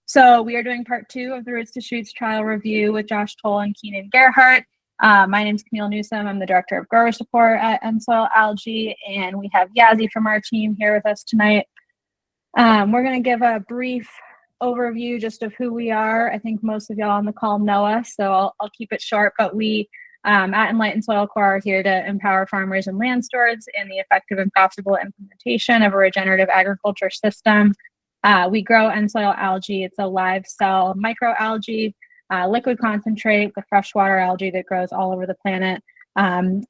So we are doing part 2 of the Roots to Shoots trial review with Josh Toll and Keenan Gerhardt. My name is Camille Newsom. I'm the Director of Grower Support at EnSoil Algae, and we have Yazzie from our team here with us tonight. We're going to give a brief overview just of who we are. I think most of y'all on the call know us, so I'll keep it short, but we at Enlightened Soil Core are here to empower farmers and land stewards in the effective and profitable implementation of a regenerative agriculture system. We grow EnSoil Algae. It's a live cell microalgae, liquid concentrate, the freshwater algae that grows all over the planet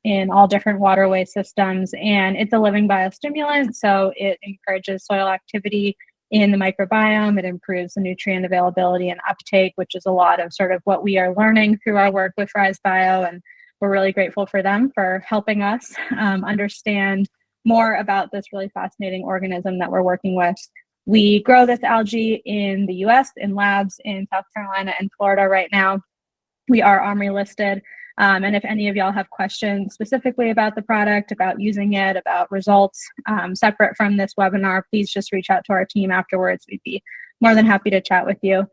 in all different waterway systems. And it's a living biostimulant, so it encourages soil activity in the microbiome. It improves the nutrient availability and uptake, which is a lot of sort of what we are learning through our work with RhizeBio. And we're really grateful for them for helping us understand more about this really fascinating organism that we're working with. We grow this algae in the US in labs in South Carolina and Florida right now. We are OMRI listed. And if any of y'all have questions specifically about the product, about using it, about results separate from this webinar, please just reach out to our team afterwards. We'd be more than happy to chat with you.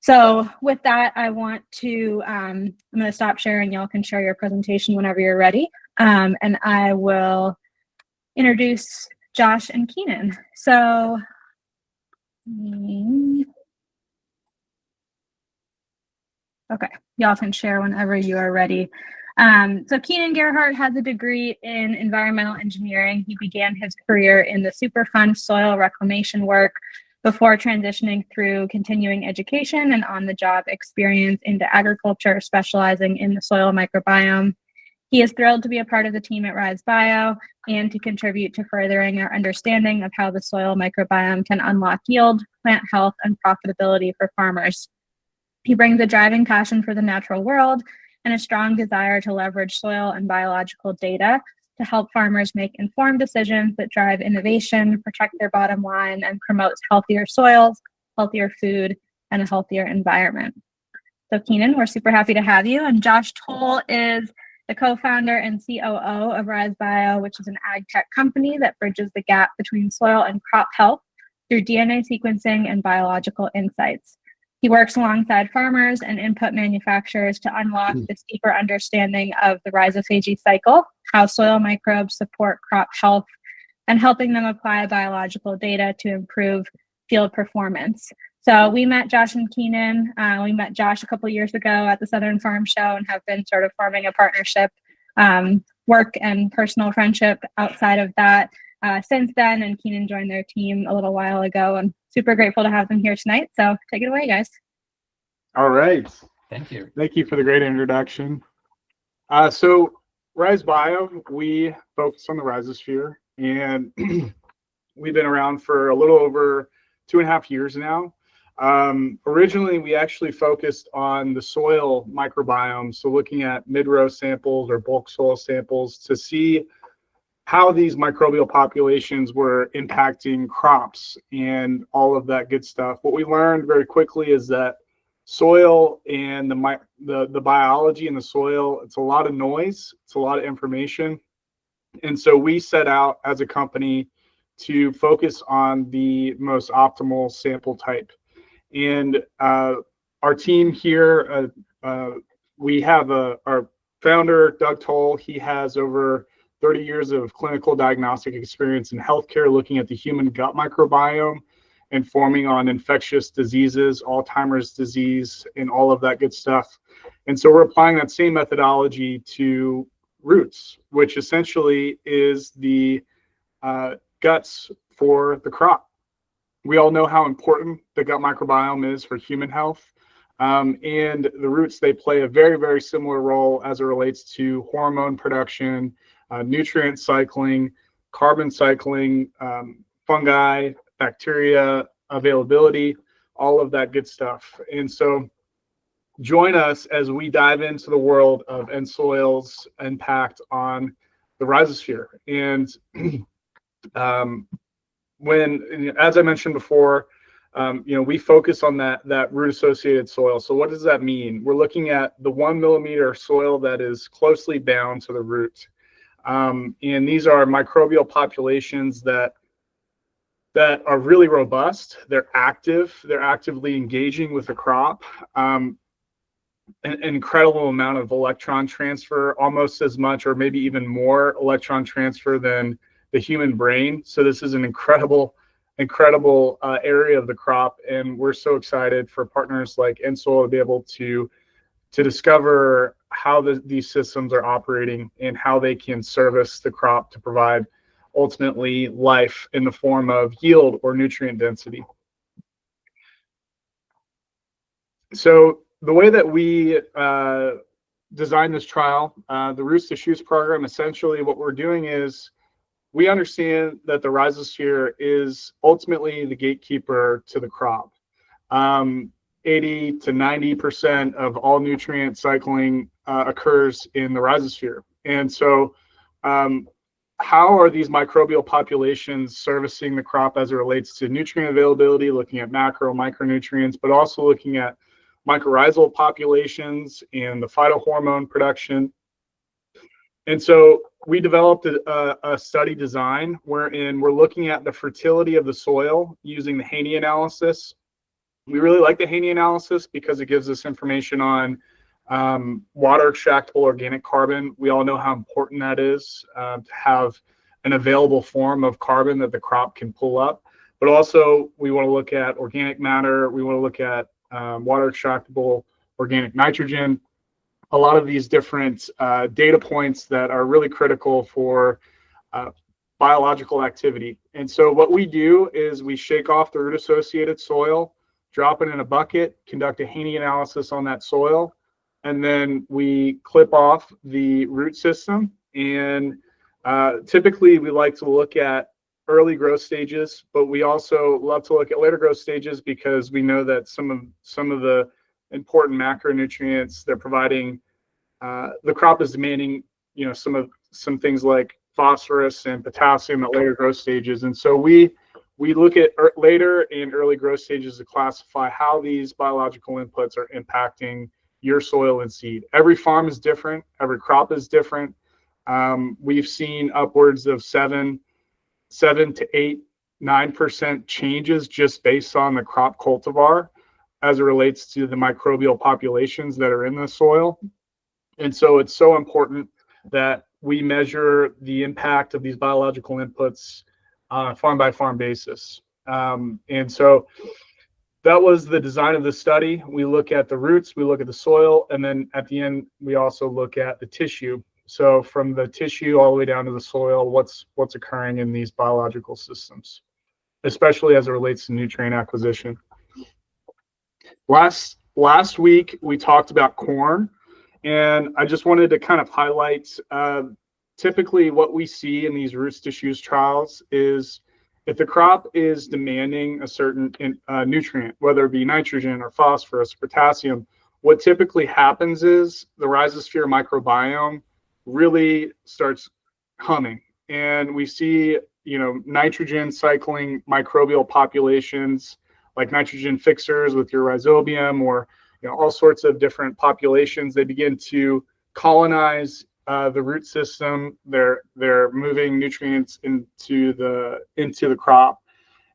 So with that, I want to, I'm going to stop sharing. Y'all can share your presentation whenever you're ready. And I will introduce Josh and Keenan. So okay, y'all can share whenever you are ready. So Keenan Gerhardt has a degree in environmental engineering. He began his career in the Superfund soil reclamation work before transitioning through continuing education and on-the-job experience into agriculture, specializing in the soil microbiome. He is thrilled to be a part of the team at RhizeBio and to contribute to furthering our understanding of how the soil microbiome can unlock yield, plant health, and profitability for farmers. He brings a driving passion for the natural world and a strong desire to leverage soil and biological data to help farmers make informed decisions that drive innovation, protect their bottom line, and promotes healthier soils, healthier food, and a healthier environment. So Keenan, we're super happy to have you. And Josh Toll is the co-founder and COO of RhizeBio, which is an ag tech company that bridges the gap between soil and crop health through DNA sequencing and biological insights. He works alongside farmers and input manufacturers to unlock this deeper understanding of the rhizophagy cycle, how soil microbes support crop health, and helping them apply biological data to improve field performance. So we met Josh and Keenan. We met Josh a couple of years ago at the Southern Farm Show and have been sort of forming a partnership, work and personal friendship outside of that since then. And Keenan joined their team a little while ago. I'm super grateful to have them here tonight. So take it away, guys. All right. Thank you. Thank you for the great introduction. So RhizeBio, we focus on the rhizosphere, and we've been around for a little over 2.5 years now. Originally, we actually focused on the soil microbiome, so looking at mid-row samples or bulk soil samples to see how these microbial populations were impacting crops and all of that good stuff. What we learned very quickly is that soil and the biology in the soil, it's a lot of noise, it's a lot of information. And so we set out as a company to focus on the most optimal sample type. And our team here, we have our founder, Doug Toll. He has over 30 years of clinical diagnostic experience in healthcare, looking at the human gut microbiome, informing on infectious diseases, Alzheimer's disease, and all of that good stuff. And so we're applying that same methodology to roots, which essentially is the guts for the crop. We all know how important the gut microbiome is for human health. And the roots, they play a very, very similar role as it relates to hormone production, nutrient cycling, carbon cycling, fungi, bacteria availability, all of that good stuff. And so join us as we dive into the world of EnSoil's impact on the rhizosphere. And as I mentioned before, we focus on that root-associated soil. So what does that mean? We're looking at the 1 millimeter soil that is closely bound to the root. And these are microbial populations that that are really robust. They're active. They're actively engaging with the crop. An incredible amount of electron transfer, almost as much or maybe even more electron transfer than the human brain. So this is an incredible area of the crop, and we're so excited for partners like EnSoil to be able to discover how these systems are operating and how they can service the crop to provide ultimately life in the form of yield or nutrient density. So the way that we designed this trial, the Roots to Shoots program, essentially what we're doing is we understand that the rhizosphere is ultimately the gatekeeper to the crop. 80 to 90% of all nutrient cycling occurs in the rhizosphere. And so how are these microbial populations servicing the crop as it relates to nutrient availability, looking at macro, micronutrients, but also looking at mycorrhizal populations and the phytohormone production. And so we developed a study design wherein we're looking at the fertility of the soil using the Haney analysis. We really like the Haney analysis because it gives us information on water extractable organic carbon. We all know how important that is to have an available form of carbon that the crop can pull up. But also we want to look at organic matter. We want to look at water extractable organic nitrogen, a lot of these different data points that are really critical for biological activity. And so what we do is we shake off the root associated soil, drop it in a bucket, conduct a Haney analysis on that soil, and then we clip off the root system. And typically we like to look at early growth stages, but we also love to look at later growth stages because we know that some of the important macronutrients they're providing, the crop is demanding, some things like phosphorus and potassium at later growth stages. And so we look at later and early growth stages to classify how these biological inputs are impacting your soil and seed. Every farm is different. Every crop is different. We've seen upwards of 7 to 8, 9% changes just based on the crop cultivar as it relates to the microbial populations that are in the soil. And so it's so important that we measure the impact of these biological inputs on a farm by farm basis. And so that was the design of the study. We look at the roots, we look at the soil, and then at the end, we also look at the tissue. So from the tissue all the way down to the soil, what's occurring in these biological systems, especially as it relates to nutrient acquisition. Last week, we talked about corn, and I just wanted to kind of highlight typically what we see in these roots to shoots trials is if the crop is demanding a certain nutrient, whether it be nitrogen or phosphorus, potassium, what typically happens is the rhizosphere microbiome really starts humming, and we see nitrogen cycling microbial populations like nitrogen fixers with your RhizeBio or all sorts of different populations. They begin to colonize the root system. They're moving nutrients into the crop,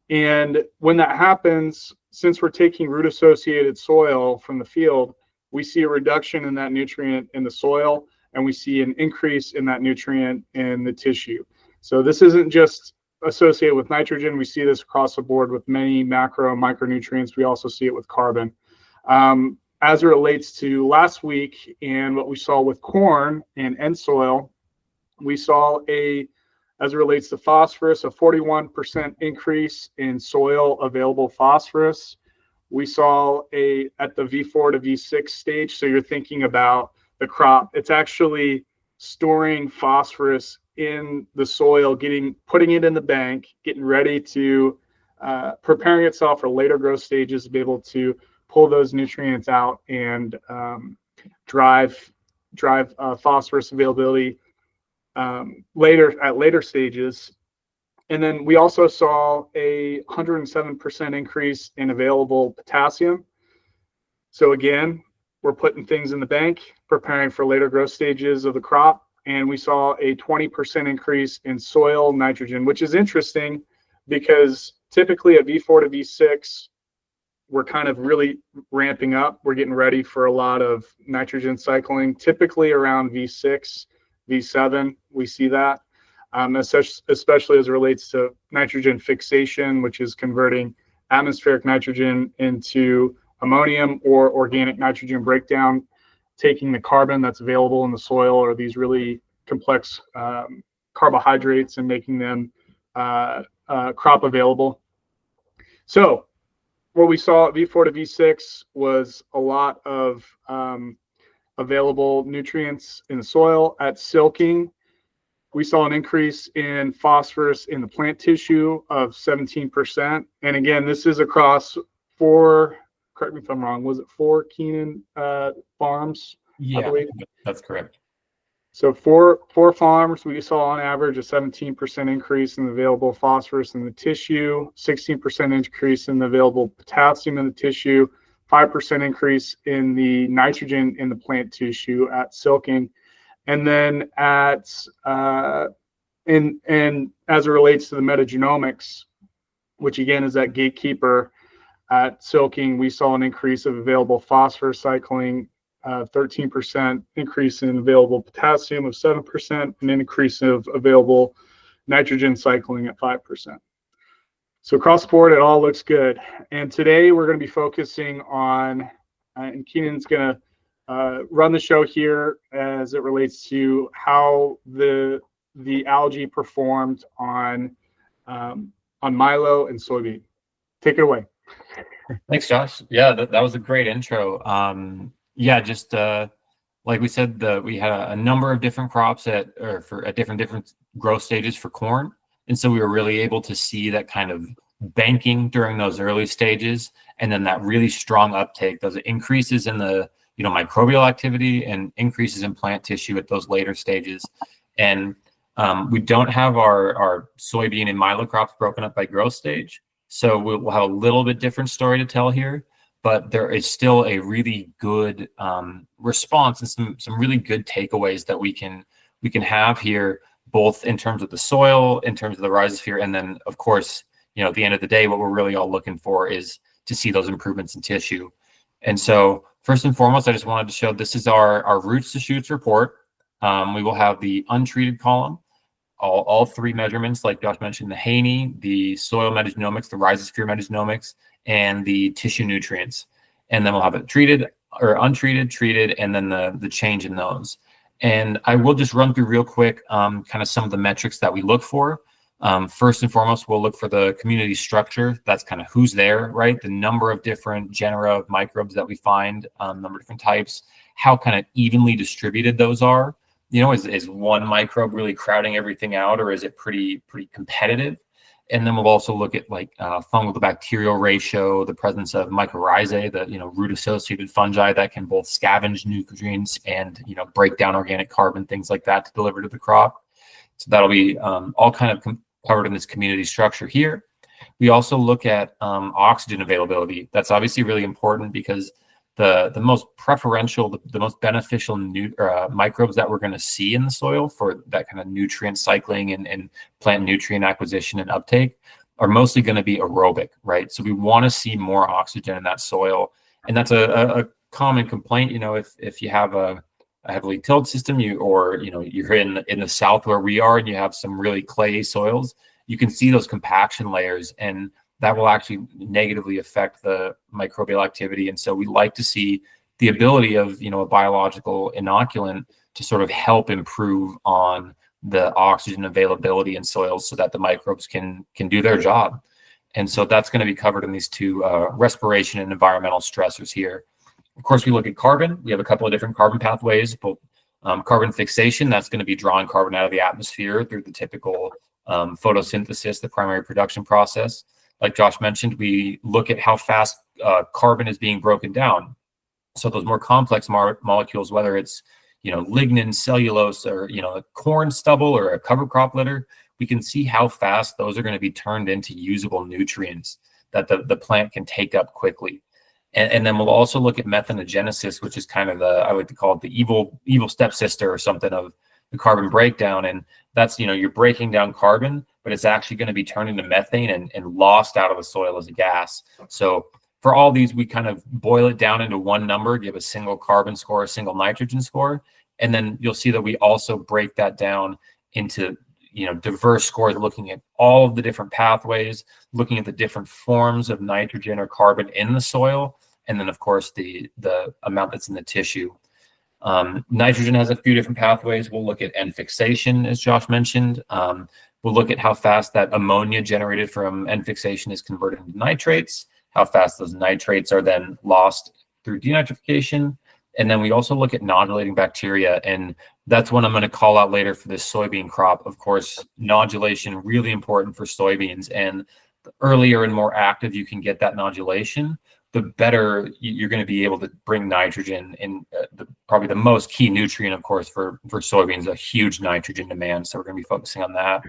and when that happens, since we're taking root associated soil from the field, we see a reduction in that nutrient in the soil, and we see an increase in that nutrient in the tissue. So this isn't just associated with nitrogen. We see this across the board with many macro and micronutrients. We also see it with carbon. As it relates to last week and what we saw with corn and EnSoil, we saw as it relates to phosphorus, a 41% increase in soil available phosphorus. We saw at the V4 to V6 stage, so you're thinking about the crop, it's actually storing phosphorus in the soil, putting it in the bank, getting ready to preparing itself for later growth stages to be able to pull those nutrients out and drive phosphorus availability later stages. And then we also saw a 107% increase in available potassium. So again, we're putting things in the bank, preparing for later growth stages of the crop. And we saw a 20% increase in soil nitrogen, which is interesting because typically at V4 to V6, we're kind of really ramping up. We're getting ready for a lot of nitrogen cycling. Typically around V6, V7, we see that, especially as it relates to nitrogen fixation, which is converting atmospheric nitrogen into ammonium, or organic nitrogen breakdown, taking the carbon that's available in the soil or these really complex carbohydrates and making them crop available. So what we saw at V4 to V6 was a lot of available nutrients in the soil. At silking, we saw an increase in phosphorus in the plant tissue of 17%. And again, this is across 4, correct me if I'm wrong, was it 4 Keenan farms? Yeah, I believe that's correct. So four farms, we saw on average a 17% increase in the available phosphorus in the tissue, 16% increase in the available potassium in the tissue, 5% increase in the nitrogen in the plant tissue at silking. And then at and as it relates to the metagenomics, which again is that gatekeeper at silking, we saw an increase of available phosphorus cycling, 13% increase in available potassium of 7%, an increase of available nitrogen cycling at 5%. So across the board, it all looks good. And today we're going to be focusing on, and Keenan's going to run the show here as it relates to how the algae performed on milo and soybean. Take it away. Thanks, Josh. Yeah, that was a great intro. Yeah, just like we said, we had a number of different crops at different growth stages for corn, and so we were really able to see that kind of banking during those early stages, and then that really strong uptake, those increases in the microbial activity and increases in plant tissue at those later stages. And we don't have our soybean and milo crops broken up by growth stage, so we'll have a little bit different story to tell here. But there is still a really good response and some really good takeaways that we can have here, both in terms of the soil, in terms of the rhizosphere, and then of course, at the end of the day, what we're really all looking for is to see those improvements in tissue. And so first and foremost, I just wanted to show this is our roots to shoots report. We will have the untreated column, all 3 measurements, like Josh mentioned, the Haney, the soil metagenomics, the rhizosphere metagenomics, and the tissue nutrients. And then we'll have it treated or untreated, treated, and then the change in those. And I will just run through real quick kind of some of the metrics that we look for. First and foremost, we'll look for the community structure. That's kind of who's there, right? The number of different genera of microbes that we find, number of different types, how kind of evenly distributed those are. Is one microbe really crowding everything out, or is it pretty competitive? And then we'll also look at like fungal to bacterial ratio, the presence of mycorrhizae, the root-associated fungi that can both scavenge nutrients and break down organic carbon, things like that, to deliver to the crop. So that'll be all kind of covered in this community structure here. We also look at oxygen availability. That's obviously really important because the most preferential, the most beneficial microbes that we're going to see in the soil for that kind of nutrient cycling and plant nutrient acquisition and uptake are mostly going to be aerobic, right? So we want to see more oxygen in that soil. And that's a common complaint, if you have a heavily tilled system, you're in the south where we are and you have some really clay soils, you can see those compaction layers, and that will actually negatively affect the microbial activity. And so we like to see the ability of, a biological inoculant to sort of help improve on the oxygen availability in soils so that the microbes can do their job. And so that's going to be covered in these 2 respiration and environmental stressors here. Of course, we look at carbon. We have a couple of different carbon pathways, both carbon fixation, that's going to be drawing carbon out of the atmosphere through the typical photosynthesis, the primary production process. Like Josh mentioned, we look at how fast carbon is being broken down. So those more complex molecules, whether it's lignin, cellulose, or a corn stubble or a cover crop litter, we can see how fast those are going to be turned into usable nutrients that the plant can take up quickly. And then we'll also look at methanogenesis, which is kind of I would call it the evil stepsister or something of the carbon breakdown. And that's you're breaking down carbon, but it's actually going to be turned into methane and lost out of the soil as a gas. So for all these, we kind of boil it down into one number, give a single carbon score, a single nitrogen score, and then you'll see that we also break that down into diverse scores, looking at all of the different pathways, looking at the different forms of nitrogen or carbon in the soil, and then of course the amount that's in the tissue. Nitrogen has a few different pathways. We'll look at N fixation, as Josh mentioned. We'll look at how fast that ammonia generated from N fixation is converted into nitrates, how fast those nitrates are then lost through denitrification. And then we also look at nodulating bacteria, and that's one I'm going to call out later for this soybean crop. Of course, nodulation, really important for soybeans, and the earlier and more active you can get that nodulation, the better you're going to be able to bring nitrogen in, probably the most key nutrient, of course, for soybeans, a huge nitrogen demand. So we're going to be focusing on that.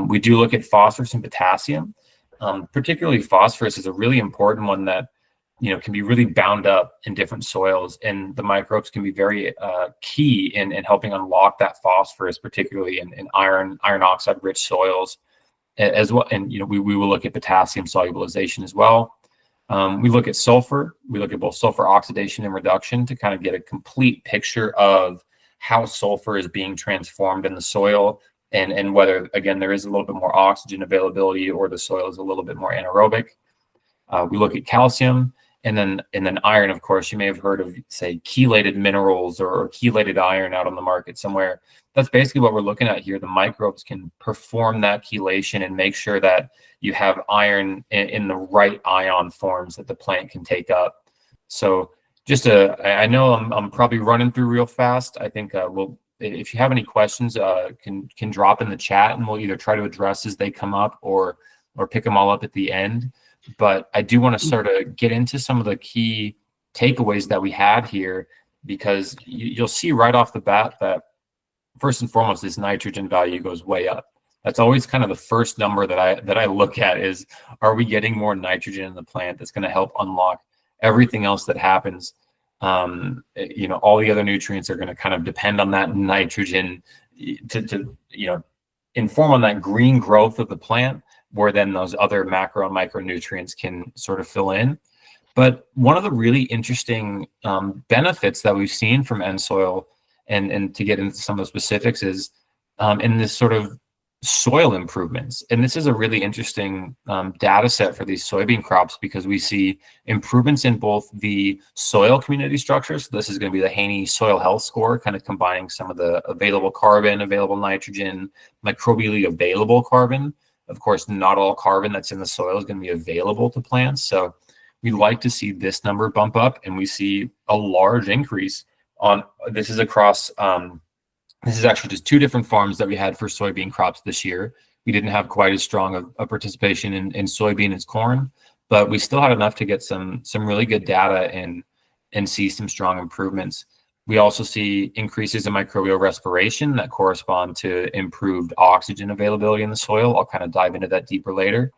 We do look at phosphorus and potassium. Particularly phosphorus is a really important one that can be really bound up in different soils, and the microbes can be very key in helping unlock that phosphorus, particularly in iron oxide rich soils as well. And we will look at potassium solubilization as well. We look at sulfur. We look at both sulfur oxidation and reduction to kind of get a complete picture of how sulfur is being transformed in the soil, and whether, again, there is a little bit more oxygen availability or the soil is a little bit more anaerobic. We look at calcium, and then iron. Of course, you may have heard of, say, chelated minerals or chelated iron out on the market somewhere. That's basically what we're looking at here. The microbes can perform that chelation and make sure that you have iron in the right ion forms that the plant can take up. So I know I'm probably running through real fast. I think if you have any questions, can drop in the chat, and we'll either try to address as they come up or pick them all up at the end. But I do want to sort of get into some of the key takeaways that we had here, because you'll see right off the bat that first and foremost, this nitrogen value goes way up. That's always kind of the first number that I look at is, are we getting more nitrogen in the plant that's going to help unlock everything else that happens? All the other nutrients are going to kind of depend on that nitrogen to inform on that green growth of the plant, where then those other macro and micronutrients can sort of fill in. But one of the really interesting benefits that we've seen from EnSoil, and to get into some of the specifics, is in this sort of soil improvements. And this is a really interesting data set for these soybean crops, because we see improvements in both the soil community structures. So this is going to be the Haney soil health score, kind of combining some of the available carbon, available nitrogen, microbially available carbon. Of course, not all carbon that's in the soil is going to be available to plants. So we like to see this number bump up, and we see a large increase on, this is across, this is actually just two different farms that we had for soybean crops this year. We didn't have quite as strong a participation in soybean as corn, but we still had enough to get some really good data and see some strong improvements. We also see increases in microbial respiration that correspond to improved oxygen availability in the soil. I'll kind of dive into that deeper later.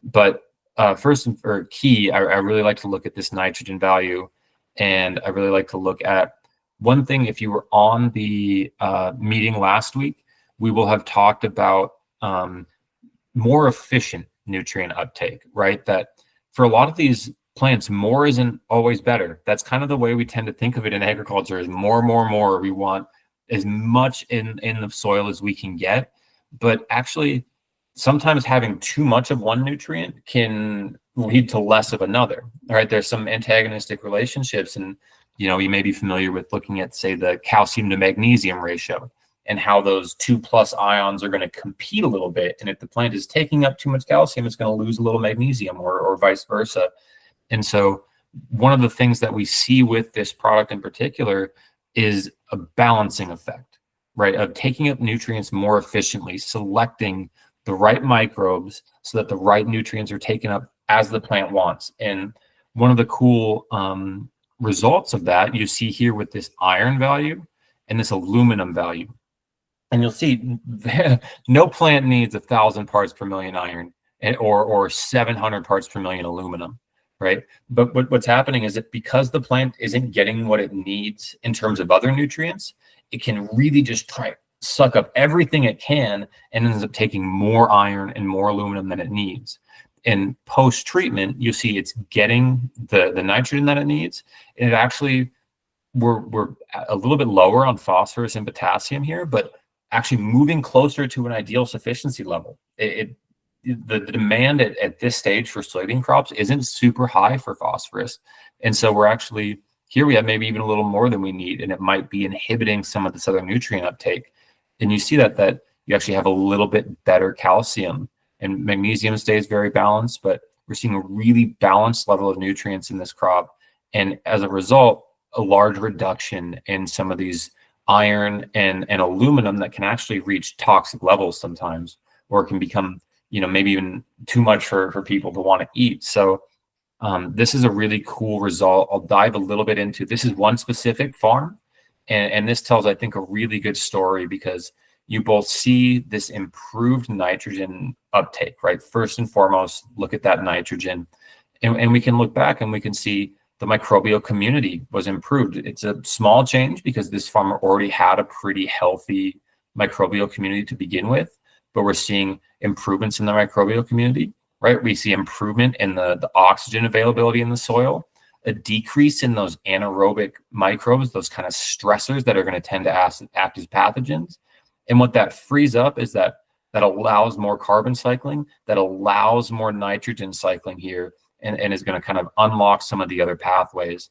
But first and key, I really like to look at this nitrogen value, and I really like to look at one thing. If you were on the meeting last week, we will have talked about more efficient nutrient uptake, right? That for a lot of these plants, more isn't always better. That's kind of the way we tend to think of it in agriculture, is more. We want as much in the soil as we can get. But actually, sometimes having too much of one nutrient can lead to less of another. All right, there's some antagonistic relationships, and you may be familiar with looking at, say, the calcium to magnesium ratio, and how those 2+ ions are going to compete a little bit. And if the plant is taking up too much calcium, it's going to lose a little magnesium, or vice versa. And so one of the things that we see with this product in particular is a balancing effect, right? Of taking up nutrients more efficiently, selecting the right microbes so that the right nutrients are taken up as the plant wants. And one of the cool results of that you see here with this iron value and this aluminum value. And you'll see no plant needs 1,000 parts per million iron or 700 parts per million aluminum. Right. But what's happening is that because the plant isn't getting what it needs in terms of other nutrients, it can really just try suck up everything it can and ends up taking more iron and more aluminum than it needs. And post-treatment, you see it's getting the nitrogen that it needs. And it actually, we're a little bit lower on phosphorus and potassium here, but actually moving closer to an ideal sufficiency level. The demand at this stage for soybean crops isn't super high for phosphorus. And so we're actually, here we have maybe even a little more than we need, and it might be inhibiting some of this other nutrient uptake. And you see that you actually have a little bit better calcium, and magnesium stays very balanced, but we're seeing a really balanced level of nutrients in this crop. And as a result, a large reduction in some of these iron and aluminum that can actually reach toxic levels sometimes, or it can become, maybe even too much for people to want to eat. So this is a really cool result. I'll dive a little bit into, this is one specific farm. And this tells, I think, a really good story, because you both see this improved nitrogen uptake, right? First and foremost, look at that nitrogen. And we can look back and we can see the microbial community was improved. It's a small change because this farmer already had a pretty healthy microbial community to begin with, but we're seeing improvements in the microbial community, right? We see improvement in the oxygen availability in the soil, a decrease in those anaerobic microbes, those kind of stressors that are going to tend to act as pathogens. And what that frees up is that allows more carbon cycling, that allows more nitrogen cycling here, and is going to kind of unlock some of the other pathways.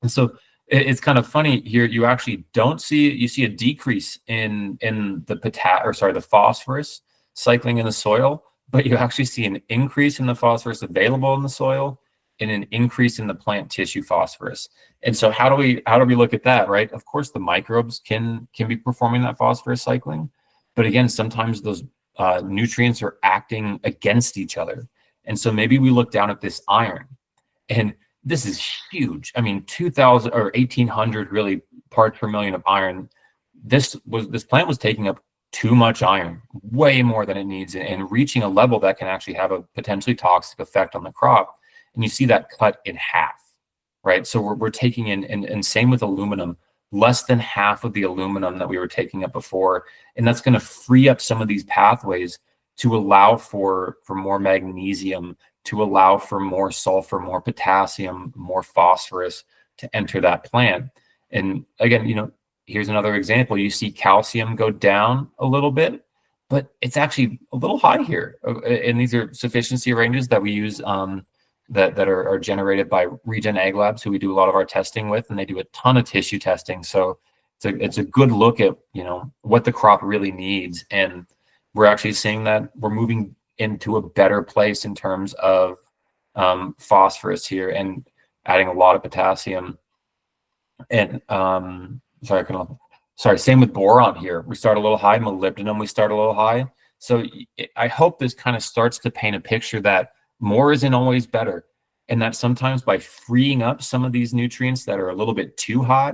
And so it's kind of funny here. You actually don't see, you see a decrease in the phosphorus cycling in the soil, but you actually see an increase in the phosphorus available in the soil and an increase in the plant tissue phosphorus. And so how do we look at that, right? Of course, the microbes can be performing that phosphorus cycling, but again, sometimes those nutrients are acting against each other. And so maybe we look down at this iron, and this is huge. I mean, 2,000 or 1,800 really parts per million of iron. This plant was taking up too much iron, way more than it needs, and reaching a level that can actually have a potentially toxic effect on the crop. And you see that cut in half, right? So we're taking in, and same with aluminum, less than half of the aluminum that we were taking up before. And that's going to free up some of these pathways to allow for more magnesium, to allow for more sulfur, more potassium, more phosphorus to enter that plant. And again, here's another example. You see calcium go down a little bit, but it's actually a little high here. And these are sufficiency ranges that we use that are generated by Regen Ag Labs, who we do a lot of our testing with, and they do a ton of tissue testing. So it's a good look at what the crop really needs. And we're actually seeing that we're moving into a better place in terms of phosphorus here, and adding a lot of potassium. And same with boron here. We start a little high. Molybdenum, we start a little high. So I hope this kind of starts to paint a picture that more isn't always better, and that sometimes by freeing up some of these nutrients that are a little bit too high,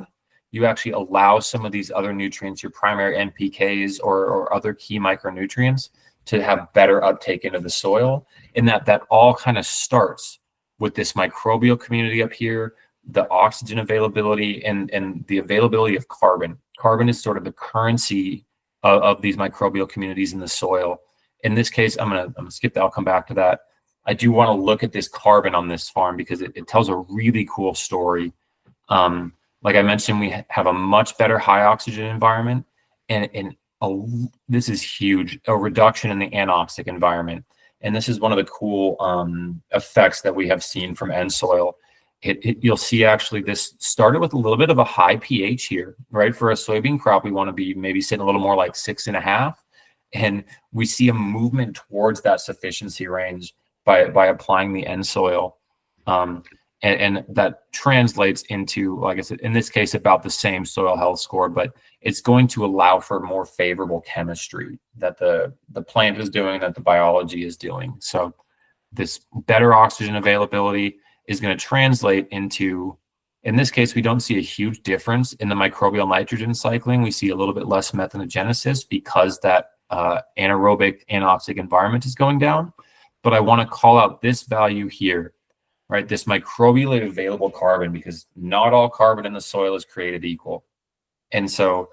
you actually allow some of these other nutrients, your primary NPKs or other key micronutrients, to have better uptake into the soil. And that all kind of starts with this microbial community up here, the oxygen availability, and the availability of carbon. Carbon is sort of the currency of these microbial communities in the soil. In this case, I'm gonna skip that. I'll come back to that. I do want to look at this carbon on this farm because it tells a really cool story. Like I mentioned, we have a much better high oxygen environment, and this is huge, a reduction in the anoxic environment. And this is one of the cool effects that we have seen from EnSoil. You'll see actually this started with a little bit of a high pH here, right? For a soybean crop, we want to be maybe sitting a little more like 6.5. And we see a movement towards that sufficiency range by applying the EnSoil. And that translates into, like I said, in this case, about the same soil health score, but it's going to allow for more favorable chemistry that the plant is doing, that the biology is doing. So this better oxygen availability is going to translate into, in this case, we don't see a huge difference in the microbial nitrogen cycling. We see a little bit less methanogenesis because that anaerobic anoxic environment is going down. But I want to call out this value here, right? This microbially available carbon, because not all carbon in the soil is created equal. And so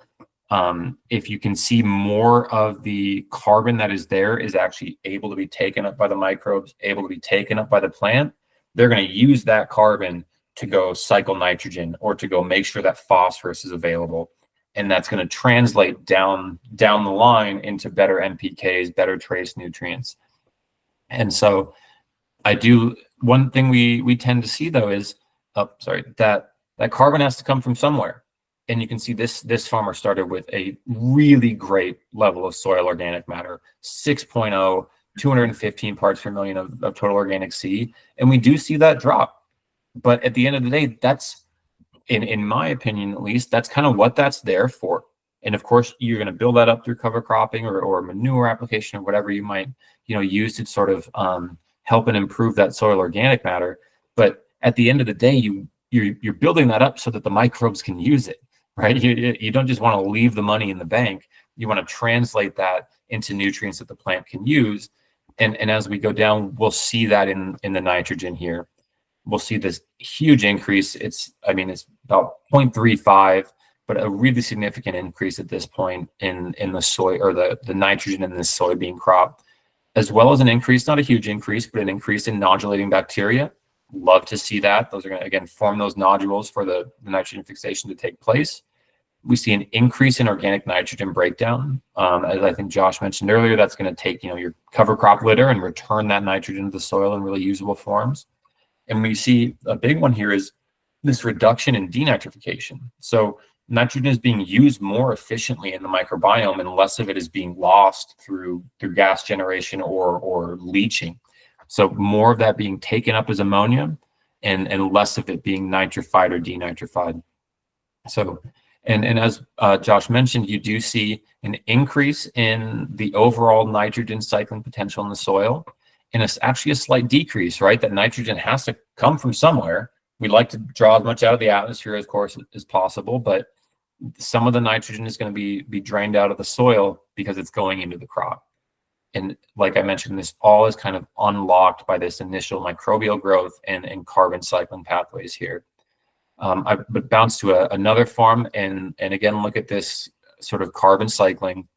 if you can see more of the carbon that is there is actually able to be taken up by the microbes, able to be taken up by the plant, they're going to use that carbon to go cycle nitrogen or to go make sure that phosphorus is available. And that's going to translate down the line into better NPKs, better trace nutrients. And so one thing we tend to see though is, that carbon has to come from somewhere. And you can see this farmer started with a really great level of soil organic matter, 6.0, 215 parts per million of total organic C. And we do see that drop. But at the end of the day, that's, in my opinion, at least, that's kind of what that's there for. And of course, you're going to build that up through cover cropping or manure application or whatever you might, use to sort of help and improve that soil organic matter. But at the end of the day, you're building that up so that the microbes can use it, right? You don't just want to leave the money in the bank. You want to translate that into nutrients that the plant can use. And as we go down, we'll see that in the nitrogen here. We'll see this huge increase. It's about 0.35, but a really significant increase at this point in the soy or the nitrogen in this soybean crop, as well as an increase, not a huge increase, but an increase in nodulating bacteria. Love to see that. Those are going to, again, form those nodules for the nitrogen fixation to take place. We see an increase in organic nitrogen breakdown. As I think Josh mentioned earlier, that's going to take, your cover crop litter and return that nitrogen to the soil in really usable forms. And we see a big one here is this reduction in denitrification. So nitrogen is being used more efficiently in the microbiome and less of it is being lost through gas generation or leaching. So more of that being taken up as ammonia and less of it being nitrified or denitrified. So, and as Josh mentioned, you do see an increase in the overall nitrogen cycling potential in the soil. And it's actually a slight decrease, right? That nitrogen has to come from somewhere. We'd like to draw as much out of the atmosphere, of course, as possible, but some of the nitrogen is going to be drained out of the soil because it's going into the crop. And like I mentioned, this all is kind of unlocked by this initial microbial growth and carbon cycling pathways here. I would bounce to another farm and again, look at this sort of carbon cycling.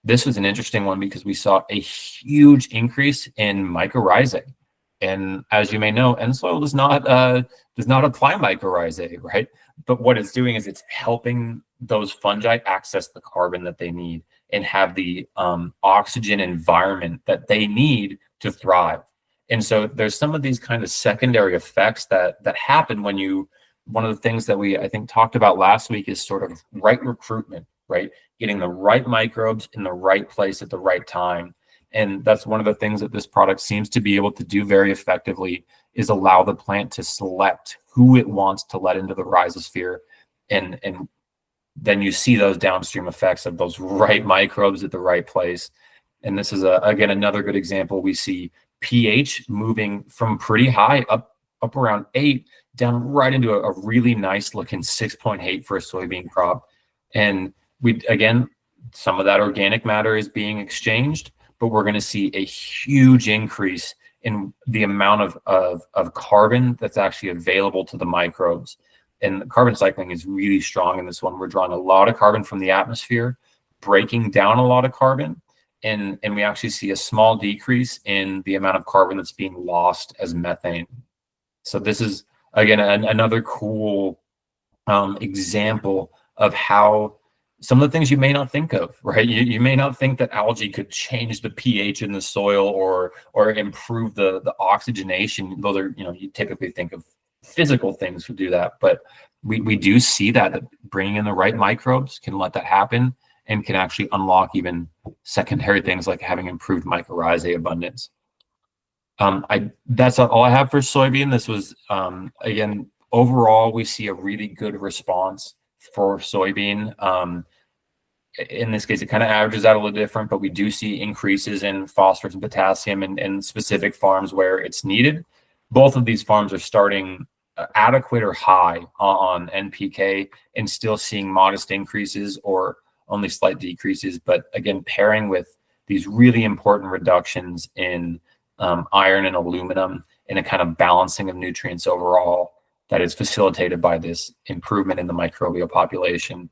This was an interesting one because we saw a huge increase in mycorrhizae. And as you may know, EnSoil does not apply mycorrhizae, right? But what it's doing is it's helping those fungi access the carbon that they need and have the oxygen environment that they need to thrive. And so there's some of these kind of secondary effects that happen when one of the things that I think talked about last week is sort of right recruitment, right? Getting the right microbes in the right place at the right time. And that's one of the things that this product seems to be able to do very effectively is allow the plant to select who it wants to let into the rhizosphere. And then you see those downstream effects of those right microbes at the right place. And this is, again, another good example. We see pH moving from pretty high up around 8 down right into a really nice looking 6.8 for a soybean crop. And some of that organic matter is being exchanged, but we're going to see a huge increase in the amount of carbon that's actually available to the microbes. And the carbon cycling is really strong in this one. We're drawing a lot of carbon from the atmosphere, breaking down a lot of carbon, and we actually see a small decrease in the amount of carbon that's being lost as methane. So this is, again, another cool example of how some of the things you may not think of, right? You may not think that algae could change the pH in the soil or improve the oxygenation. Those are, you typically think of physical things to do that, but we do see that bringing in the right microbes can let that happen and can actually unlock even secondary things like having improved mycorrhizae abundance. That's all I have for soybean. This was, again, overall, we see a really good response for soybean. In this case, it kind of averages out a little different, but we do see increases in phosphorus and potassium in specific farms where it's needed. Both of these farms are starting adequate or high on NPK and still seeing modest increases or only slight decreases. But again, pairing with these really important reductions in iron and aluminum and a kind of balancing of nutrients overall that is facilitated by this improvement in the microbial population.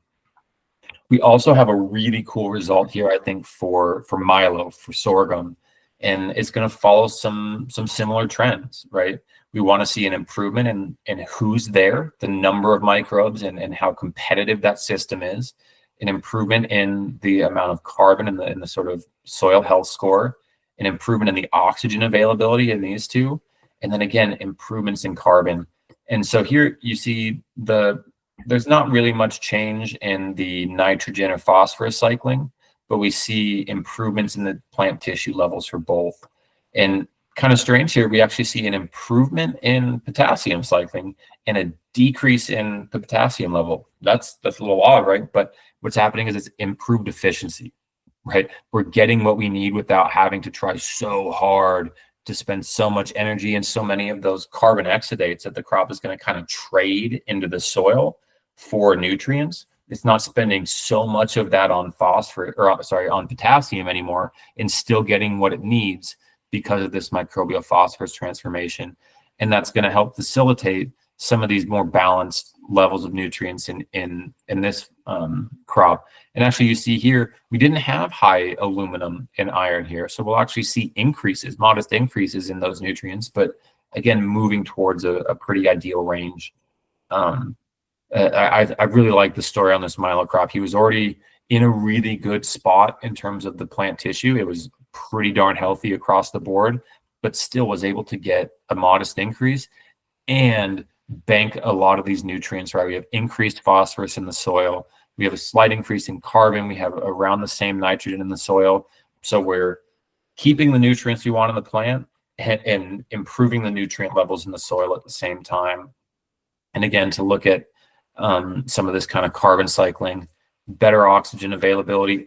We also have a really cool result here, I think, for milo, for sorghum, and it's going to follow some similar trends, right? We want to see an improvement in who's there, the number of microbes, and how competitive that system is, an improvement in the amount of carbon in the sort of soil health score, an improvement in the oxygen availability in these two, and then again, improvements in carbon. And so here you see there's not really much change in the nitrogen or phosphorus cycling, but we see improvements in the plant tissue levels for both. And kind of strange here, we actually see an improvement in potassium cycling and a decrease in the potassium level. That's a little odd, right? But what's happening is it's improved efficiency, right? We're getting what we need without having to try so hard to spend so much energy and so many of those carbon exudates that the crop is going to kind of trade into the soil for nutrients. It's not spending so much of that on on potassium anymore, and still getting what it needs because of this microbial phosphorus transformation. And that's going to help facilitate some of these more balanced levels of nutrients in this crop. And actually, you see here, we didn't have high aluminum and iron here. So we'll actually see increases, modest increases in those nutrients, but again, moving towards a pretty ideal range. I really like the story on this milo crop. He was already in a really good spot in terms of the plant tissue. It was pretty darn healthy across the board, but still was able to get a modest increase and bank a lot of these nutrients, right? We have increased phosphorus in the soil. We have a slight increase in carbon. We have around the same nitrogen in the soil. So we're keeping the nutrients we want in the plant and improving the nutrient levels in the soil at the same time. And again, to look at some of this kind of carbon cycling, better oxygen availability,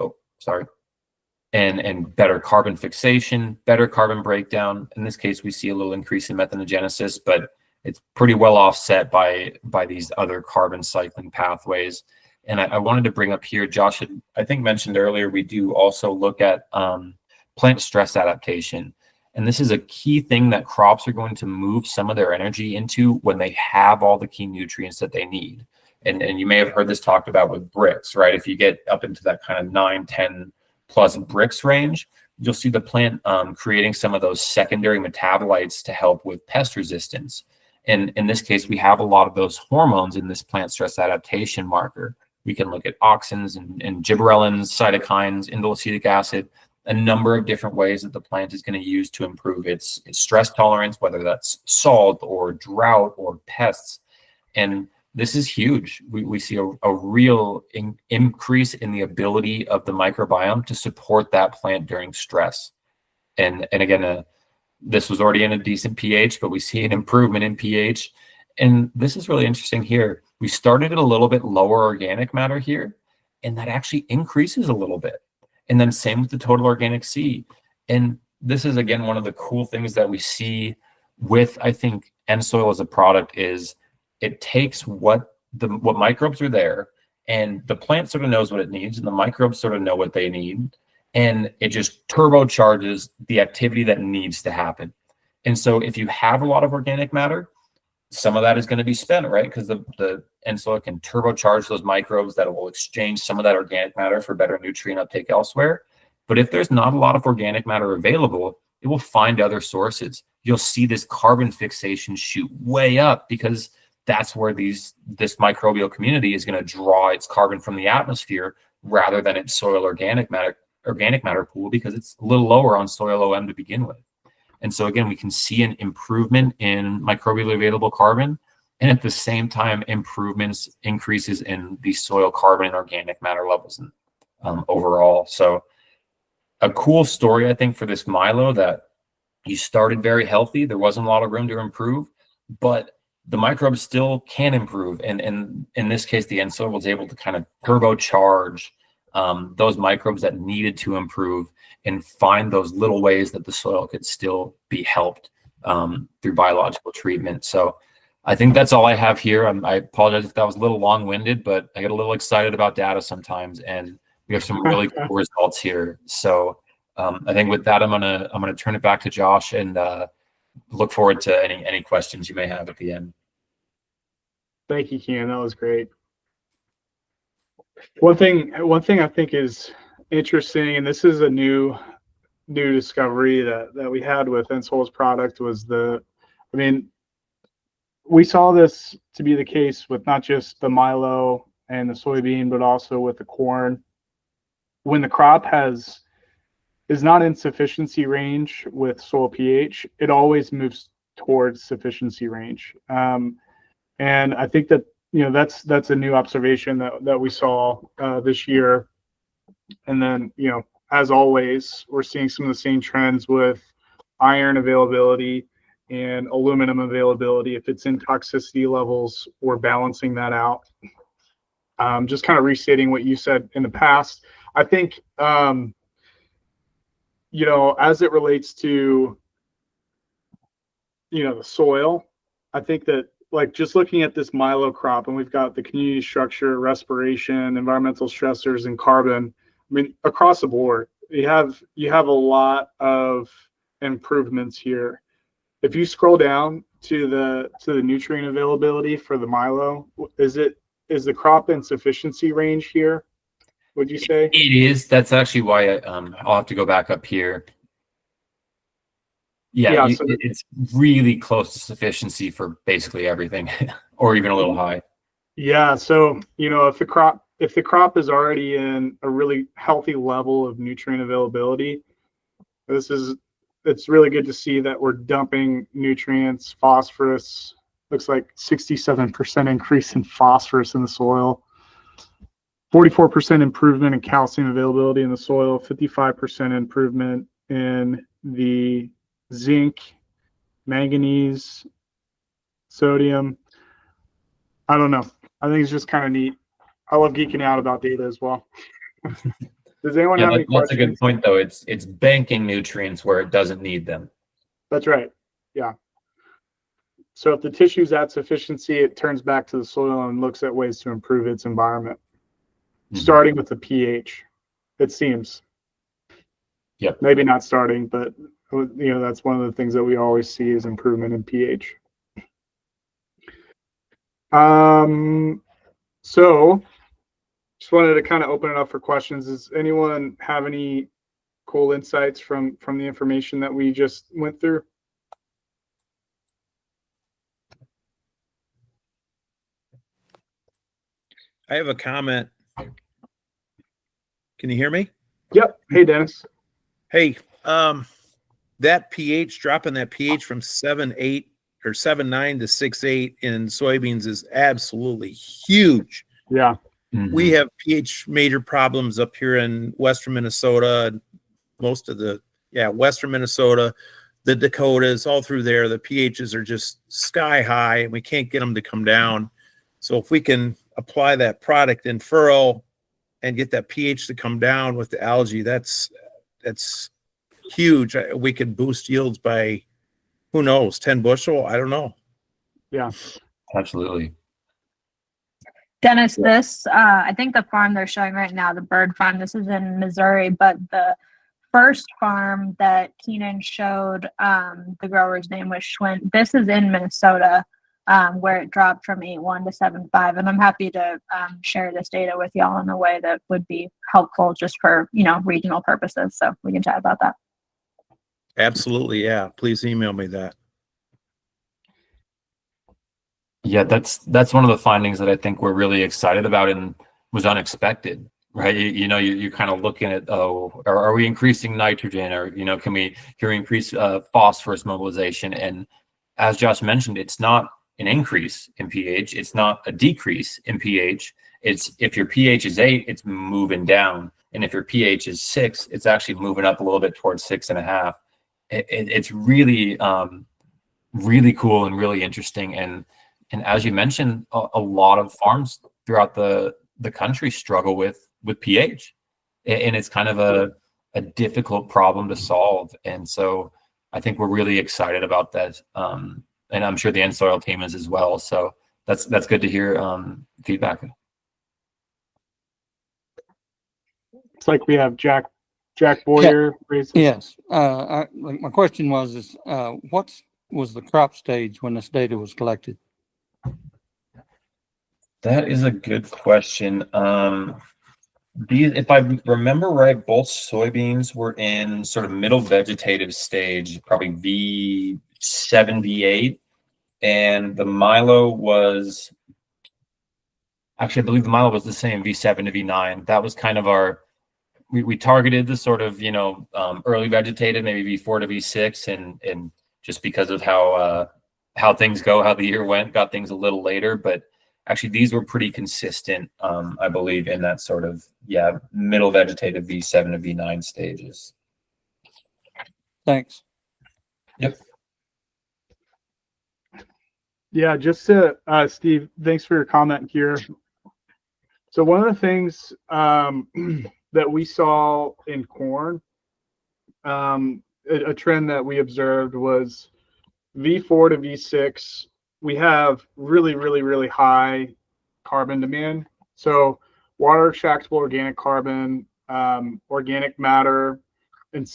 and better carbon fixation, better carbon breakdown. In this case, we see a little increase in methanogenesis, but it's pretty well offset by these other carbon cycling pathways. And I wanted to bring up here, Josh had, I think, mentioned earlier, we do also look at plant stress adaptation. And this is a key thing that crops are going to move some of their energy into when they have all the key nutrients that they need. And you may have heard this talked about with bricks, right? If you get up into that kind of 9, 10 plus bricks range, you'll see the plant creating some of those secondary metabolites to help with pest resistance. And in this case, we have a lot of those hormones in this plant stress adaptation marker. We can look at auxins and gibberellins, cytokines, indole acetic acid, a number of different ways that the plant is going to use to improve its stress tolerance, whether that's salt or drought or pests. And this is huge. We see a real increase in the ability of the microbiome to support that plant during stress. And again, this was already in a decent pH, but we see an improvement in pH. And this is really interesting here. We started at a little bit lower organic matter here, and that actually increases a little bit. And then same with the total organic C. And this is, again, one of the cool things that we see with, I think, EnSoil as a product is it takes what microbes are there, and the plant sort of knows what it needs, and the microbes sort of know what they need, and it just turbocharges the activity that needs to happen. And so if you have a lot of organic matter, some of that is going to be spent, right? Because the EnSoil can turbocharge those microbes that will exchange some of that organic matter for better nutrient uptake elsewhere. But if there's not a lot of organic matter available, it will find other sources. You'll see this carbon fixation shoot way up because that's where this microbial community is going to draw its carbon from the atmosphere rather than its soil organic matter pool, because it's a little lower on soil OM to begin with. And so again, we can see an improvement in microbially available carbon, and at the same time, increases in the soil carbon and organic matter levels overall. So a cool story, I think, for this milo, that you started very healthy. There wasn't a lot of room to improve, but the microbes still can improve. And in this case, the EnSoil was able to kind of turbocharge those microbes that needed to improve and find those little ways that the soil could still be helped through biological treatment. So I think that's all I have here. I apologize if that was a little long-winded, but I get a little excited about data sometimes, and we have some really cool results here. So I think with that, I'm gonna turn it back to Josh and look forward to any questions you may have at the end. Thank you, Ken. That was great. One thing I think is interesting, and this is a new discovery that we had with EnSoil's product was I mean, we saw this to be the case with not just the milo and the soybean, but also with the corn. When the crop is not in sufficiency range with soil pH, it always moves towards sufficiency range. And I think that that's a new observation that we saw this year. And then as always, we're seeing some of the same trends with iron availability and aluminum availability. If it's in toxicity levels, we're balancing that out. Just kind of restating what you said in the past. I think as it relates to the soil, I think that like just looking at this milo crop, and we've got the community structure, respiration, environmental stressors, and carbon. I mean, across the board, you have a lot of improvements here. If you scroll down to the nutrient availability for the milo, is the crop in sufficiency range here? Would you say it is? That's actually why I'll have to go back up here. Yeah, so it's really close to sufficiency for basically everything, or even a little high. Yeah, so if the crop is already in a really healthy level of nutrient availability, it's really good to see that we're dumping nutrients, phosphorus. Looks like 67% increase in phosphorus in the soil, 44% improvement in calcium availability in the soil, 55% improvement in the zinc, manganese, sodium. I don't know. I think it's just kind of neat. I love geeking out about data as well. Does anyone have any questions? That's a good point, though. It's banking nutrients where it doesn't need them. That's right. Yeah. So if the tissue's at sufficiency, it turns back to the soil and looks at ways to improve its environment, starting with the pH, it seems. Yep. Maybe not starting, but that's one of the things that we always see is improvement in pH. So just wanted to kind of open it up for questions. Does anyone have any cool insights from the information that we just went through? I have a comment. Can you hear me? Yep. Hey, Dennis. Hey, that pH, dropping that pH from 7.8 or 7.9 to 6.8 in soybeans is absolutely huge. Yeah. We have pH major problems up here in western Minnesota, western Minnesota, the Dakotas, all through there. The pHs are just sky high and we can't get them to come down. So if we can apply that product in furrow and get that pH to come down with the algae, that's huge. We could boost yields by, who knows, 10 bushel? I don't know. Yeah. Absolutely. Dennis, this, I think the farm they're showing right now, the bird farm, this is in Missouri, but the first farm that Keenan showed, the grower's name was Schwinn. This is in Minnesota, where it dropped from 8.1 to 7.5. And I'm happy to share this data with y'all in a way that would be helpful just for, regional purposes. So we can chat about that. Absolutely. Yeah. Please email me that. Yeah, that's one of the findings that I think we're really excited about and was unexpected, right? You're kind of looking at, are we increasing nitrogen, or can we increase phosphorus mobilization? And as Josh mentioned, it's not an increase in pH, it's not a decrease in pH. It's if your pH is 8, it's moving down, and if your pH is 6, it's actually moving up a little bit towards 6.5. It's really really cool and really interesting. And as you mentioned, a lot of farms throughout the country struggle with pH, and it's kind of a difficult problem to solve. And so I think we're really excited about that. And I'm sure the EnSoil team is as well. So that's good to hear feedback. It's like we have Jack Boyer. Yes. My question was, what was the crop stage when this data was collected? That is a good question. These, if I remember right, both soybeans were in sort of middle vegetative stage, probably V7, V8, and the milo was actually, I believe the milo was the same, V7 to V9. That was kind of our, we targeted the sort of, early vegetative, maybe V4 to V6, and just because of how things go, how the year went, got things a little later, but actually these were pretty consistent, I believe, in that sort of, middle vegetative V7 to V9 stages. Thanks. Yep. Yeah, just to Steve, thanks for your comment here. So one of the things that we saw in corn, a trend that we observed was V4 to V6. We have really, really, really high carbon demand. So water extractable organic carbon, organic matter, and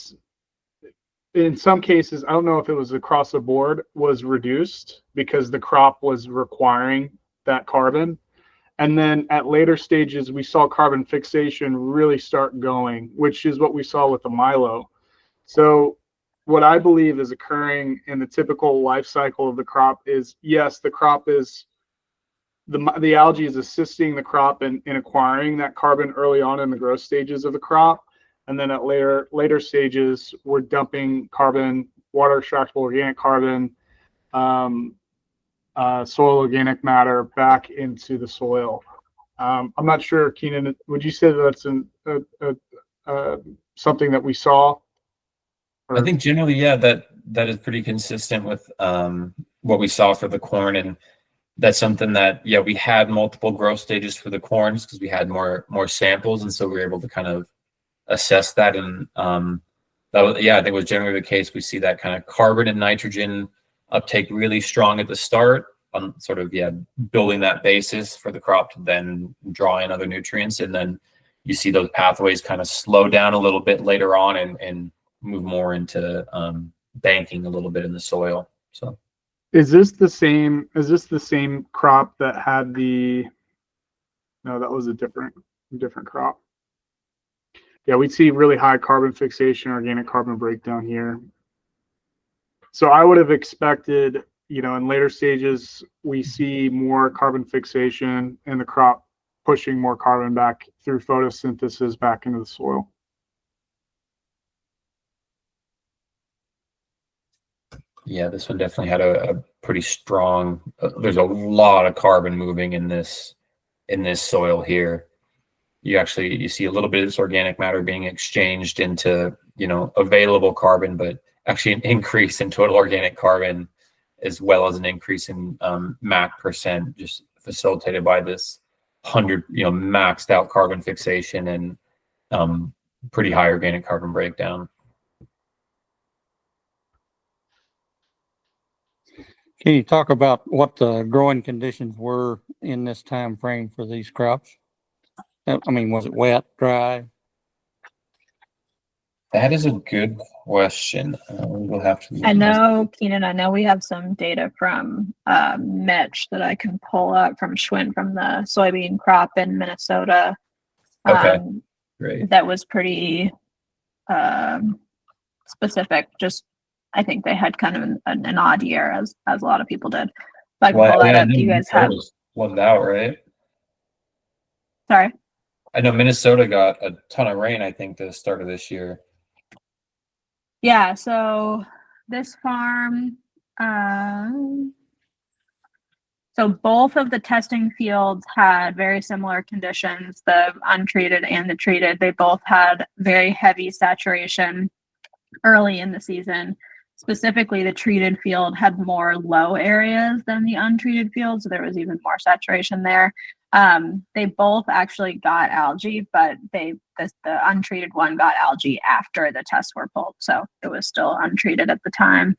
in some cases, I don't know if it was across the board, was reduced because the crop was requiring that carbon. And then at later stages, we saw carbon fixation really start going, which is what we saw with the milo. So what I believe is occurring in the typical life cycle of the crop is, yes, the crop is, the algae is assisting the crop in acquiring that carbon early on in the growth stages of the crop. And then at later stages, we're dumping carbon, water extractable organic carbon, soil organic matter back into the soil. I'm not sure, Keenan, would you say that that's something that we saw? I think generally, yeah, that is pretty consistent with what we saw for the corn, and that's something that, we had multiple growth stages for the corns because we had more samples, and so we were able to kind of assess that, and that was, I think it was generally the case. We see that kind of carbon and nitrogen uptake really strong at the start, on sort of building that basis for the crop to then draw in other nutrients, and then you see those pathways kind of slow down a little bit later on and move more into banking a little bit in the soil. So is this the same crop that had the, no, that was a different crop. Yeah, we see really high carbon fixation, organic carbon breakdown here. So I would have expected, in later stages, we see more carbon fixation in the crop, pushing more carbon back through photosynthesis back into the soil. Yeah, this one definitely had a pretty strong, there's a lot of carbon moving in this soil here. You see a little bit of this organic matter being exchanged into, available carbon, but actually an increase in total organic carbon, as well as an increase in MAC percent, just facilitated by this 100, maxed out carbon fixation and pretty high organic carbon breakdown. Can you talk about what the growing conditions were in this time frame for these crops? I mean, was it wet, dry? That is a good question. We'll have to. I know, Keenan, I know we have some data from Mitch that I can pull up from Schwinn from the soybean crop in Minnesota. Okay, great. That was pretty specific. Just, I think they had kind of an odd year, as a lot of people did. But I can pull that up. You guys have flooded out, right? Sorry. I know Minnesota got a ton of rain, I think, the start of this year. Yeah, so this farm, so both of the testing fields had very similar conditions, the untreated and the treated. They both had very heavy saturation early in the season. Specifically, the treated field had more low areas than the untreated field, so there was even more saturation there. They both actually got algae, but the untreated one got algae after the tests were pulled, so it was still untreated at the time.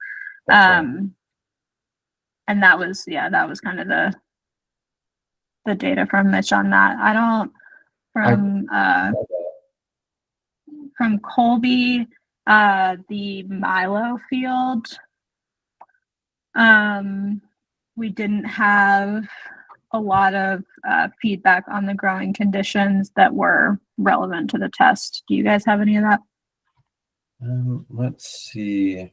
And that was kind of the data from Mitch on that. I don't from Colby, the milo field. We didn't have a lot of feedback on the growing conditions that were relevant to the test. Do you guys have any of that? Let's see.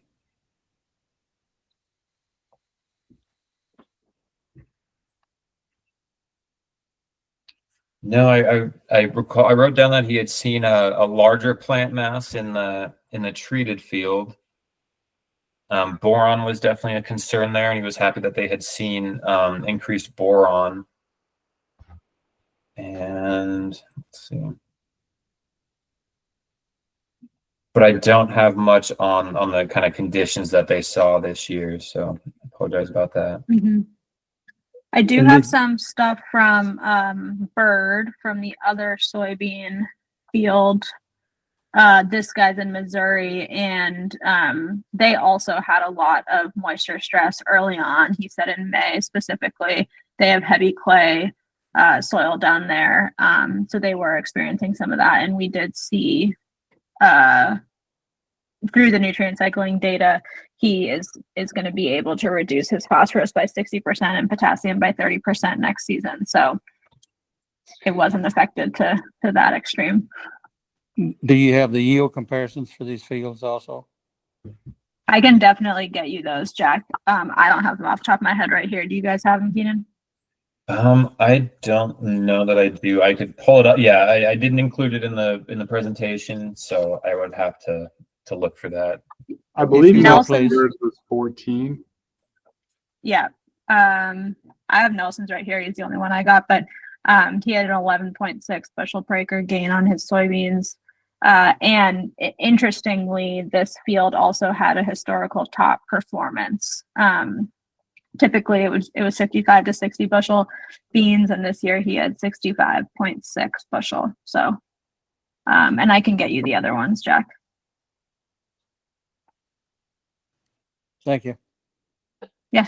No, I recall, I wrote down that he had seen a larger plant mass in the treated field. Boron was definitely a concern there, and he was happy that they had seen increased boron. And let's see. But I don't have much on the kind of conditions that they saw this year, so I apologize about that. Mm-hmm. I do And have then- some stuff from Bird from the other soybean field. This guy's in Missouri, and they also had a lot of moisture stress early on. He said in May specifically, they have heavy clay soil down there. So they were experiencing some of that, and we did see through the nutrient cycling data, he is going to be able to reduce his phosphorus by 60% and potassium by 30% next season. So it wasn't affected to that extreme. Do you have the yield comparisons for these fields also? I can definitely get you those, Jack. I don't have them off the top of my head right here. Do you guys have them, Keenan? I don't know that I do. I could pull it up. Yeah, I didn't include it in the presentation, so I would have to look for that. I believe Nelson- Nelson's was 14. Yeah. I have Nelson's right here. He's the only one I got, but he had an 11.6 bushel per acre gain on his soybeans. And interestingly, this field also had a historical top performance. Typically it was 55 to 60 bushel beans, and this year he had 65.6 bushel. So, and I can get you the other ones, Jack. Thank you. Yeah.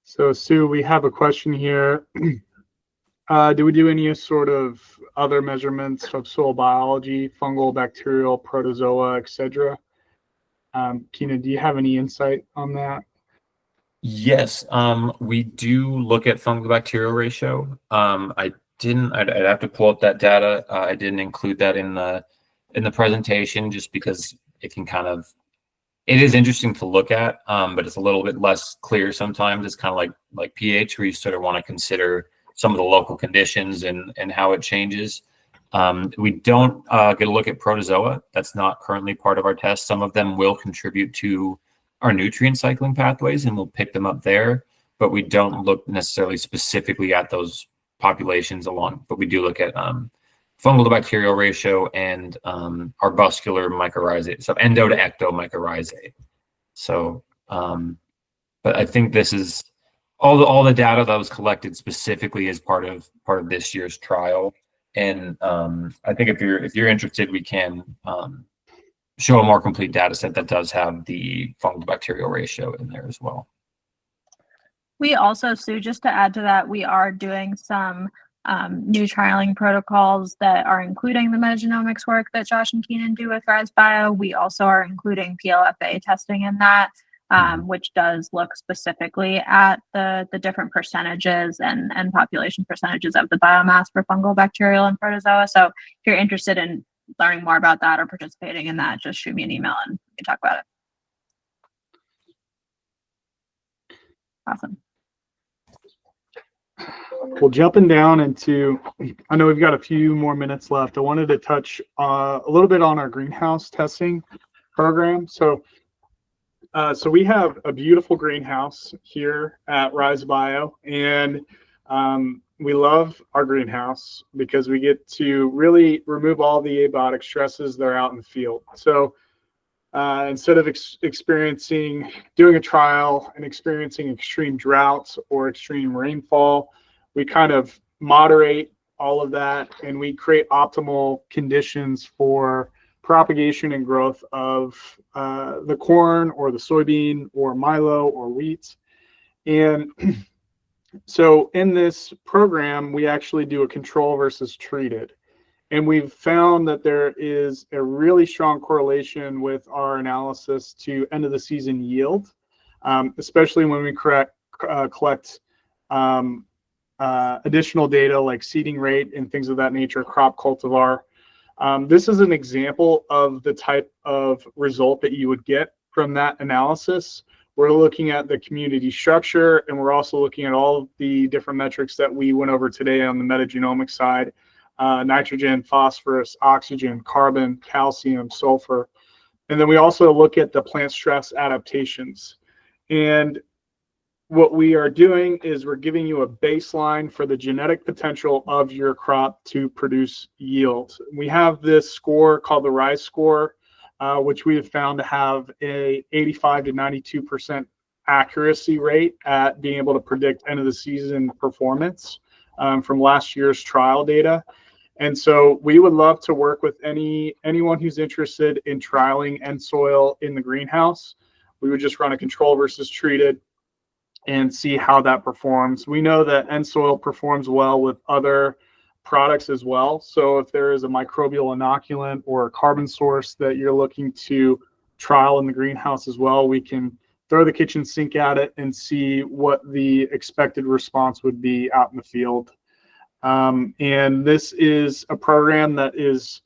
So Sue, we have a question here. Do we do any sort of other measurements of soil biology, fungal, bacterial, protozoa, etc.? Keenan, do you have any insight on that? Yes, we do look at fungal bacterial ratio. I'd have to pull up that data. I didn't include that in the presentation just because it can it is interesting to look at, but it's a little bit less clear sometimes. It's kind of like pH, where you sort of want to consider some of the local conditions and how it changes. We don't get a look at protozoa. That's not currently part of our test. Some of them will contribute to our nutrient cycling pathways, and we'll pick them up there, but we don't look necessarily specifically at those populations along, but we do look at fungal to bacterial ratio and arbuscular mycorrhizate, so endo to ecto mycorrhizate. So, but I think this is all the data that was collected specifically as part of this year's trial. And I think if you're interested, we can show a more complete data set that does have the fungal to bacterial ratio in there as well. We also, Sue, just to add to that, we are doing some new trialing protocols that are including the metagenomics work that Josh and Keenan do with RhizeBio. We also are including PLFA testing in that, which does look specifically at the different percentages and population percentages of the biomass for fungal, bacterial, and protozoa. So if you're interested in learning more about that or participating in that, just shoot me an email and we can talk about it. Awesome. Well, jumping down into, I know we've got a few more minutes left. I wanted to touch a little bit on our greenhouse testing program. So we have a beautiful greenhouse here at RhizeBio, and we love our greenhouse because we get to really remove all the abiotic stresses that are out in the field. So instead of doing a trial and experiencing extreme droughts or extreme rainfall, we kind of moderate all of that, and we create optimal conditions for propagation and growth of the corn or the soybean or milo or wheat. And so in this program, we actually do a control versus treated. And we've found that there is a really strong correlation with our analysis to end of the season yield, especially when we collect additional data like seeding rate and things of that nature, crop cultivar. This is an example of the type of result that you would get from that analysis. We're looking at the community structure, and we're also looking at all of the different metrics that we went over today on the metagenomics side, nitrogen, phosphorus, oxygen, carbon, calcium, sulfur. And then we also look at the plant stress adaptations. And what we are doing is we're giving you a baseline for the genetic potential of your crop to produce yield. We have this score called the RHIZE score, which we have found to have a 85 to 92% accuracy rate at being able to predict end of the season performance from last year's trial data. And so we would love to work with anyone who's interested in trialing EnSoil in the greenhouse. We would just run a control versus treated and see how that performs. We know that EnSoil performs well with other products as well. So if there is a microbial inoculant or a carbon source that you're looking to trial in the greenhouse as well, we can throw the kitchen sink at it and see what the expected response would be out in the field. And this is a program that is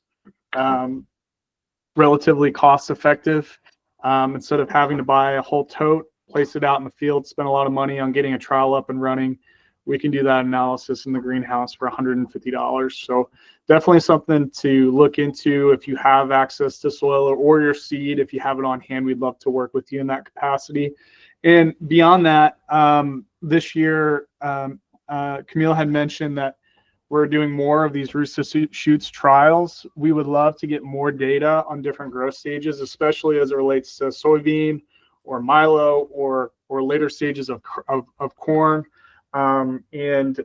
relatively cost effective. Instead of having to buy a whole tote, place it out in the field, spend a lot of money on getting a trial up and running, we can do that analysis in the greenhouse for $150. So definitely something to look into if you have access to soil or your seed. If you have it on hand, we'd love to work with you in that capacity. And beyond that, this year, Camille had mentioned that we're doing more of these roots to shoots trials. We would love to get more data on different growth stages, especially as it relates to soybean or milo or later stages of corn. And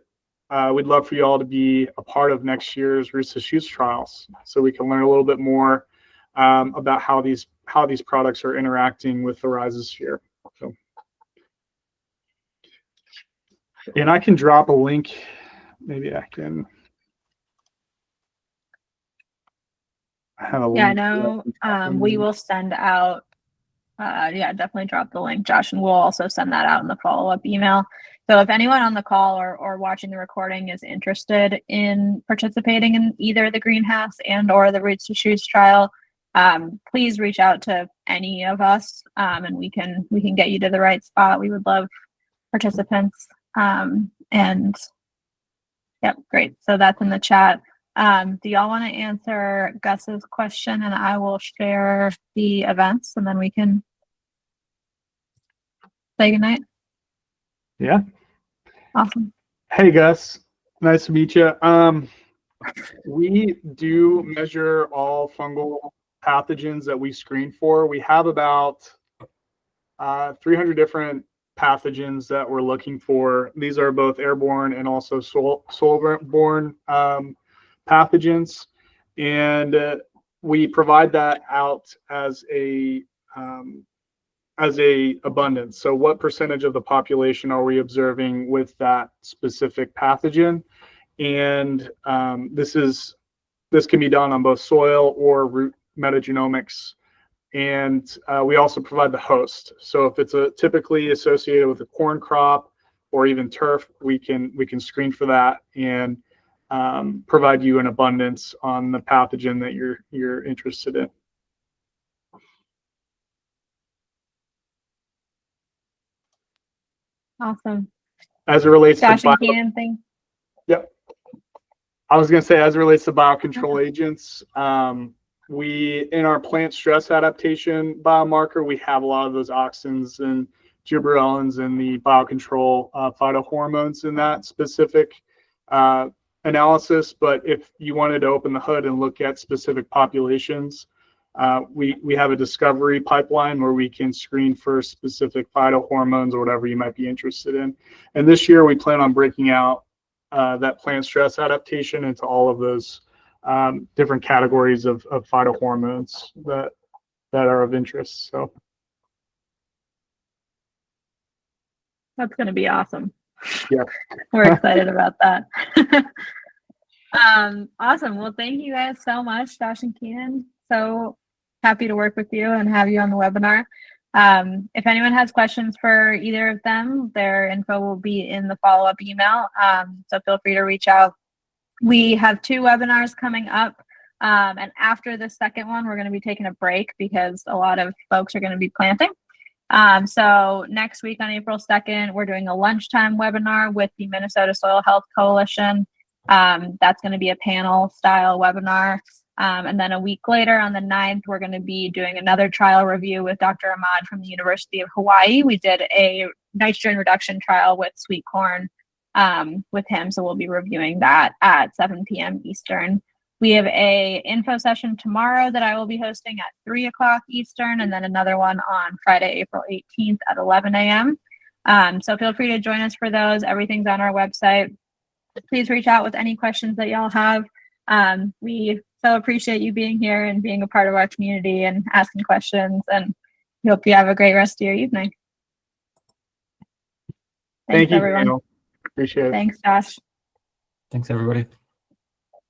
we'd love for you all to be a part of next year's roots to shoots trials, so we can learn a little bit more about how these products are interacting with the rhizosphere. So, and I can drop a link. Maybe I can have a link. Yeah, I know. We will send out. Yeah, definitely drop the link, Josh, and we'll also send that out in the follow-up email. So if anyone on the call or watching the recording is interested in participating in either the greenhouse and or the Roots to Shoots trial, please reach out to any of us, and we can get you to the right spot. We would love participants. And yep, great. So that's in the chat. Do y'all want to answer Gus's question, and I will share the events, and then we can say goodnight? Yeah. Awesome. Hey, Gus. Nice to meet you. We do measure all fungal pathogens that we screen for. We have about 300 different pathogens that we're looking for. These are both airborne and also soil-borne pathogens, and we provide that out as a abundance. So what percentage of the population are we observing with that specific pathogen? And this can be done on both soil or root metagenomics. And we also provide the host. So if it's typically associated with a corn crop or even turf, we can screen for that and provide you an abundance on the pathogen that you're interested in. Awesome. As it relates Josh to and Keenan, thing. Yep. I was going to say, as it relates to biocontrol agents, we, in our plant stress adaptation biomarker, we have a lot of those auxins and gibberellins and the biocontrol phytohormones in that specific analysis. But if you wanted to open the hood and look at specific populations, we have a discovery pipeline where we can screen for specific phytohormones or whatever you might be interested in. And this year we plan on breaking out that plant stress adaptation into all of those different categories of phytohormones that are of interest. So That's going to be awesome. yeah, We're excited about that. Awesome. Well, thank you guys so much, Josh and Keenan. So happy to work with you and have you on the webinar. If anyone has questions for either of them, their info will be in the follow-up email. So feel free to reach out. We have 2 webinars coming up. And after the second one, we're going to be taking a break because a lot of folks are going to be planting. So next week on April 2nd, we're doing a lunchtime webinar with the Minnesota Soil Health Coalition. That's going to be a panel style webinar. And then a week later on the 9th, we're going to be doing another trial review with Dr. Ahmad from the University of Hawaii. We did a nitrogen reduction trial with sweet corn with him. So we'll be reviewing that at 7 p.m. Eastern. We have a info session tomorrow that I will be hosting at 3 o'clock Eastern, and then another one on Friday, April 18th at 11 a.m. So feel free to join us for those. Everything's on our website. Please reach out with any questions that y'all have. We so appreciate you being here and being a part of our community and asking questions, and we hope you have a great rest of your evening. Thank you, everyone. Daniel. Appreciate it. Thanks, Josh. Thanks, everybody.